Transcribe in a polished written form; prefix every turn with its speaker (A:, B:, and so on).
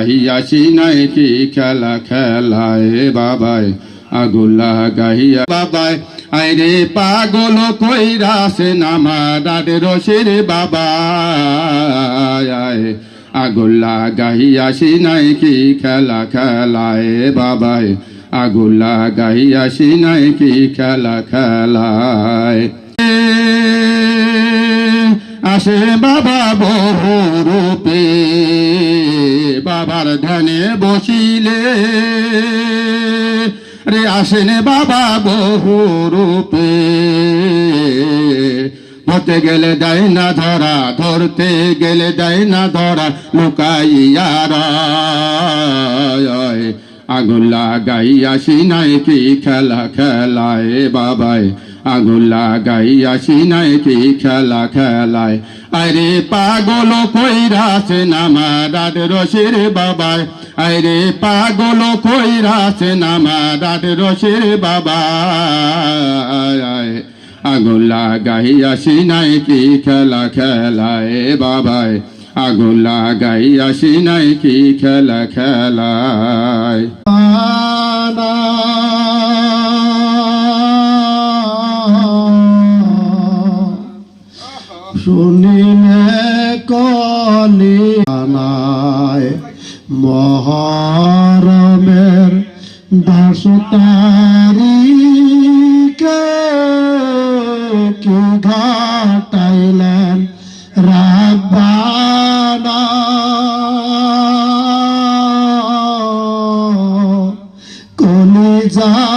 A: গাহিয়াছি নাই কি খেলা খেলায় বাবায় আগুন লাগাইয়া বাবায় আইরে পাগল কইরাছে নামার রশির বাবায় আগুন লাগাইয়াছি নাই কি খেলা খেলায় বাবায় আগুন লাগাইয়াছি নাই কি খেলা খেলায় আসে বাবা বহু রূপে বাবার ধ্যানে বসিলে রে আসেন বাবা বহু রূপে ধরতে গেলে দেয় না ধরা ধরতে গেলে দেয় না ধরা লুকাইয়া আগুন লাগাইয়াছি নাই কি খেলা খেলায় বাবায় আগুন লাগাইয়াছি নাই কি খেলা খেলায় আরে পাগল কইরাছে নামার রশির বাবায় আরে পাগল কইরাছে নামার রশির বাবায় আগুন লাগাইয়াছি নাই কি খেলা খেলায় বাবায় আগুন লাগাইয়াছি নাই কি খেলা খেলায়
B: শুনিলে কলিয়ানায় মহরমের 10 তারিখে কি ঘটাইলেন রাব্বানা কলিজা